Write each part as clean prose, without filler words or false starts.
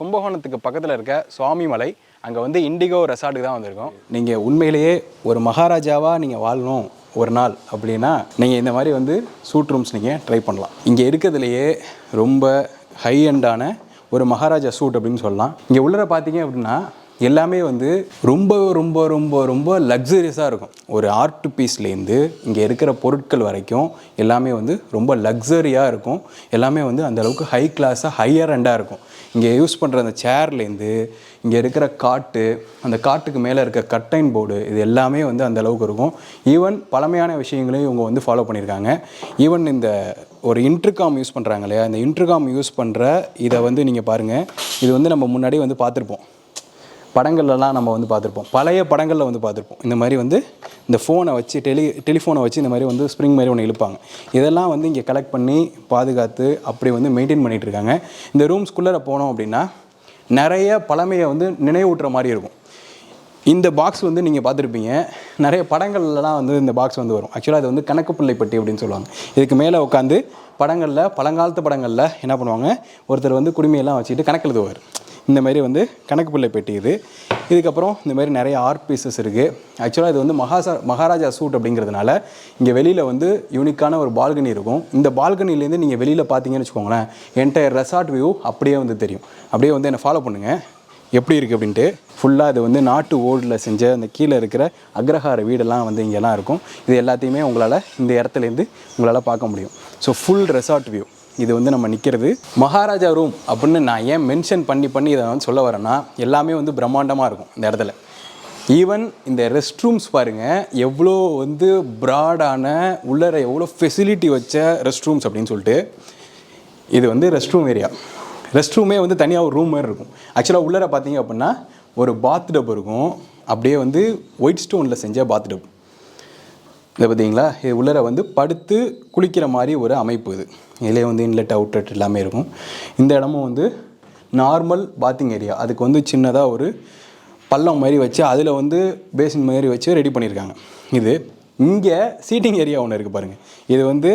கும்பகோணத்துக்கு பக்கத்தில் இருக்க சுவாமிமலை. அங்கே வந்து இண்டிகோ ரெசார்ட்டுக்கு தான் வந்திருக்கோம். நீங்கள் உண்மையிலேயே ஒரு மகாராஜாவாக நீங்கள் வாழணும் ஒரு நாள் அப்படின்னா நீங்கள் இந்த மாதிரி வந்து சூட் ரூம்ஸ் நீங்கள் ட்ரை பண்ணலாம். இங்கே இருக்கிறதுலையே ரொம்ப ஹை எண்டான ஒரு மகாராஜா சூட் அப்படின்னு சொல்லலாம். இங்கே உள்ளர பார்த்தீங்க அப்படின்னா எல்லாமே வந்து ரொம்ப ரொம்ப ரொம்ப ரொம்ப லக்ஸரியஸாக இருக்கும். ஒரு ஆர்ட் பீஸ்லேருந்து இங்கே இருக்கிற பொருட்கள் வரைக்கும் எல்லாமே வந்து ரொம்ப லக்ஸரியாக இருக்கும். எல்லாமே வந்து அந்தளவுக்கு ஹை கிளாஸாக ஹையர் எண்டாக இருக்கும். இங்கே யூஸ் பண்ணுற அந்த சேர்லேருந்து இங்கே இருக்கிற காட்டு, அந்த காட்டுக்கு மேலே இருக்க கட்டைன் போர்டு, இது எல்லாமே வந்து அந்தளவுக்கு இருக்கும். ஈவன் பழமையான விஷயங்களையும் இவங்க வந்து ஃபாலோ பண்ணியிருக்காங்க. ஈவன் இந்த ஒரு இன்டர்காம் யூஸ் பண்ணுறாங்க இல்லையா, இந்த இன்டர்காம் யூஸ் பண்ணுற இதை வந்து நீங்கள் பாருங்கள். இது வந்து நம்ம முன்னாடி வந்து பார்த்துருப்போம், படங்கள்லாம் நம்ம வந்து பார்த்துருப்போம், பழைய படங்களில் வந்து பார்த்துருப்போம். இந்த மாதிரி வந்து இந்த ஃபோனை வச்சு டெலிஃபோனை வச்சு இந்த மாதிரி வந்து ஸ்ப்ரிங் மாதிரி ஒன்று இழுப்பாங்க. இதெல்லாம் வந்து இங்கே கலெக்ட் பண்ணி பாதுகாத்து அப்படி வந்து மெயின்டைன் பண்ணிகிட்டு இருக்காங்க. இந்த ரூம்ஸ்குள்ளே போனோம் அப்படின்னா நிறைய பழமையை வந்து நினைவூட்டுற மாதிரி இருக்கும். இந்த பாக்ஸ் வந்து நீங்கள் பார்த்துருப்பீங்க, நிறைய படங்கள்லாம் வந்து இந்த பாக்ஸ் வந்து வரும். ஆக்சுவலாக அது வந்து கணக்கு பிள்ளை பெட்டி அப்படின்னு சொல்லுவாங்க. இதுக்கு மேலே உட்காந்து படங்களில், பழங்காலத்து படங்களில் என்ன பண்ணுவாங்க, ஒருத்தர் வந்து குடுமையெல்லாம் வச்சுக்கிட்டு கணக்கு எழுதுவார். இந்த மாதிரி வந்து கணக்கு பிள்ளை பெட்டி இது. இதுக்கப்புறம் இந்த மாதிரி நிறைய ஆர்ட் பீசஸ் இருக்குது. ஆக்சுவலாக இது வந்து மகாராஜா சூட் அப்படிங்கிறதுனால இங்கே வெளியில் வந்து யூனிக்கான ஒரு பால்கனி இருக்கும். இந்த பால்கனிலேருந்து நீங்கள் வெளியில் பார்த்தீங்கன்னு வச்சுக்கோங்களேன், என்டையர் ரெசார்ட் வியூ அப்படியே வந்து தெரியும். அப்படியே வந்து என்னை ஃபாலோ பண்ணுங்கள் எப்படி இருக்குது அப்படின்ட்டு. ஃபுல்லாக இது வந்து நாட்டு ஓடில் செஞ்ச அந்த கீழே இருக்கிற அக்ரஹார வீடெல்லாம் வந்து இங்கெல்லாம் இருக்கும். இது எல்லாத்தையுமே உங்களால் இந்த இடத்துலேருந்து உங்களால் பார்க்க முடியும். ஸோ ஃபுல் ரெசார்ட் வியூ இது வந்து நம்ம நிற்கிறது. மகாராஜா ரூம் அப்படின்னு நான் ஏன் மென்ஷன் பண்ணி இதை வந்து சொல்ல வரேன்னா, எல்லாமே வந்து பிரம்மாண்டமாக இருக்கும் இந்த இடத்துல. ஈவன் இந்த ரெஸ்ட் ரூம்ஸ் பாருங்கள், எவ்வளோ வந்து ப்ராடான, உள்ளர எவ்வளோ ஃபெசிலிட்டி வச்ச ரெஸ்ட் ரூம்ஸ் அப்படின்னு சொல்லிட்டு. இது வந்து ரெஸ்ட் ரூம் ஏரியா. ரெஸ்ட் ரூமே வந்து தனியாக ஒரு ரூம் மாதிரி இருக்கும். ஆக்சுவலாக உள்ளர பார்த்தீங்க அப்படின்னா ஒரு பாத் டப் இருக்கும். அப்படியே வந்து ஒயிட் ஸ்டோனில் செஞ்ச பாத் டப். இதை பார்த்தீங்களா, இது உள்ளர வந்து படுத்து குளிக்கிற மாதிரி ஒரு அமைப்பு. இதிலே வந்து இன்லெட் அவுட்லெட் எல்லாமே இருக்கும். இந்த இடமும் வந்து நார்மல் பாத்திங் ஏரியா. அதுக்கு வந்து சின்னதாக ஒரு பள்ளம் மாதிரி வச்சு அதில் வந்து பேசின் மாதிரி வச்சு ரெடி பண்ணியிருக்காங்க. இது இங்கே சீட்டிங் ஏரியா ஒன்று இருக்குது பாருங்கள். இது வந்து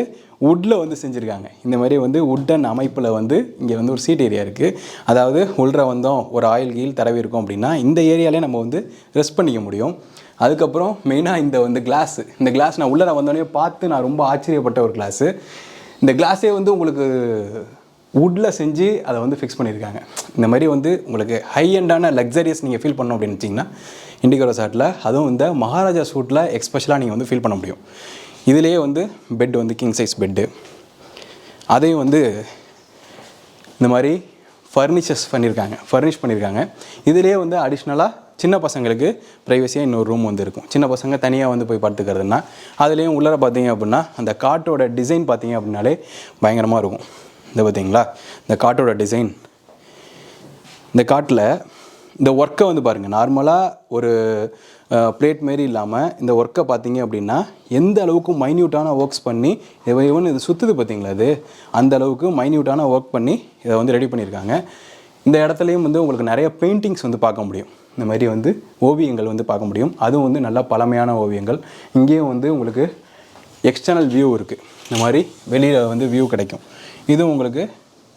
வுட்டில் வந்து செஞ்சுருக்காங்க. இந்த மாதிரி வந்து வுட்டன் அமைப்பில் வந்து இங்கே வந்து ஒரு சீட் ஏரியா இருக்குது. அதாவது உள்ற வந்தோம் ஒரு ஆயில் கீழ் தடவி இருக்கும் அப்படின்னா இந்த ஏரியாலே நம்ம வந்து ரெஸ்ட் பண்ணிக்க முடியும். அதுக்கப்புறம் மெயினாக இந்த வந்து கிளாஸு, இந்த கிளாஸ் நான் உள்ளே வந்தோடனே பார்த்து நான் ரொம்ப ஆச்சரியப்பட்ட ஒரு கிளாஸு. இந்த கிளாஸே வந்து உங்களுக்கு வுட்டில் செஞ்சு அதை வந்து ஃபிக்ஸ் பண்ணியிருக்காங்க. இந்த மாதிரி வந்து உங்களுக்கு ஹை எண்டான லக்ஸரியஸ் நீங்கள் ஃபீல் பண்ணணும் அப்படின்னு வச்சிங்கன்னா இண்டிகோ ரெசார்ட்டில், அதுவும் இந்த மகாராஜா சூட்டில் எக்ஸ்பெஷலாக நீங்கள் வந்து ஃபீல் பண்ண முடியும். இதிலேயே வந்து பெட் வந்து கிங் சைஸ் பெட்டு, அதையும் வந்து இந்த மாதிரி ஃபர்னிஷ் பண்ணியிருக்காங்க. இதிலேயே வந்து அடிஷ்னலாக சின்ன பசங்களுக்கு ப்ரைவசியாக இன்னொரு ரூம் வந்து இருக்கும். சின்ன பசங்க தனியாக வந்து போய் படுத்துக்கிறதுனா அதுலேயும் உள்ளர பார்த்தீங்க அப்படின்னா அந்த காட்டோட டிசைன் பார்த்தீங்க அப்படின்னாலே பயங்கரமாக இருக்கும். இந்த பார்த்தீங்களா, இந்த காட்டோட டிசைன், இந்த காட்டில் இந்த ஒர்க்கை வந்து பாருங்கள். நார்மலாக ஒரு பிளேட் மாரி இல்லாமல் இந்த ஒர்க்கை பார்த்தீங்க அப்படின்னா எந்த அளவுக்கு மைன்யூட்டான ஒர்க்ஸ் பண்ணி இவன் இது சுற்றுது பார்த்தீங்களா, அது அந்த அளவுக்கு மைன்யூட்டான ஒர்க் பண்ணி இதை வந்து ரெடி பண்ணியிருக்காங்க. இந்த இடத்துலையும் வந்து உங்களுக்கு நிறைய பெயிண்டிங்ஸ் வந்து பார்க்க முடியும். இந்த மாதிரி வந்து ஓவியங்கள் வந்து பார்க்க முடியும். அதுவும் வந்து நல்லா பழமையான ஓவியங்கள். இங்கேயும் வந்து உங்களுக்கு எக்ஸ்டர்னல் வியூ இருக்குது. இந்த மாதிரி வெளியில் வந்து வியூ கிடைக்கும். இதுவும் உங்களுக்கு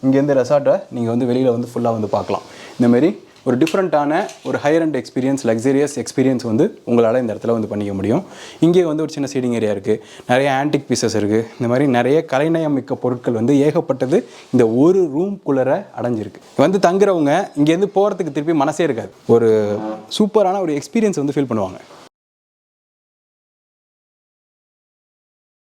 இங்கேருந்து ரெசார்ட்டை நீங்கள் வந்து வெளியில் வந்து ஃபுல்லாக வந்து பார்க்கலாம். இந்தமாரி ஒரு டிஃப்ரெண்ட்டான ஒரு higher and experience, luxurious experience வந்து உங்களால் இந்த இடத்துல வந்து பண்ணிக்க முடியும். இங்கே வந்து ஒரு சின்ன சீட்டிங் ஏரியா இருக்குது, நிறைய ஆன்டிக் பீசஸ் இருக்குது. இந்த மாதிரி நிறைய கலைநயம் மிக்க பொருட்கள் வந்து ஏகப்பட்டது இந்த ஒரு ரூம்குள்ளே அடைஞ்சிருக்கு. வந்து தங்குறவங்க இங்கேருந்து போகிறதுக்கு திருப்பி மனசே இருக்காது. ஒரு சூப்பரான ஒரு எக்ஸ்பீரியன்ஸ் வந்து ஃபீல் பண்ணுவாங்க.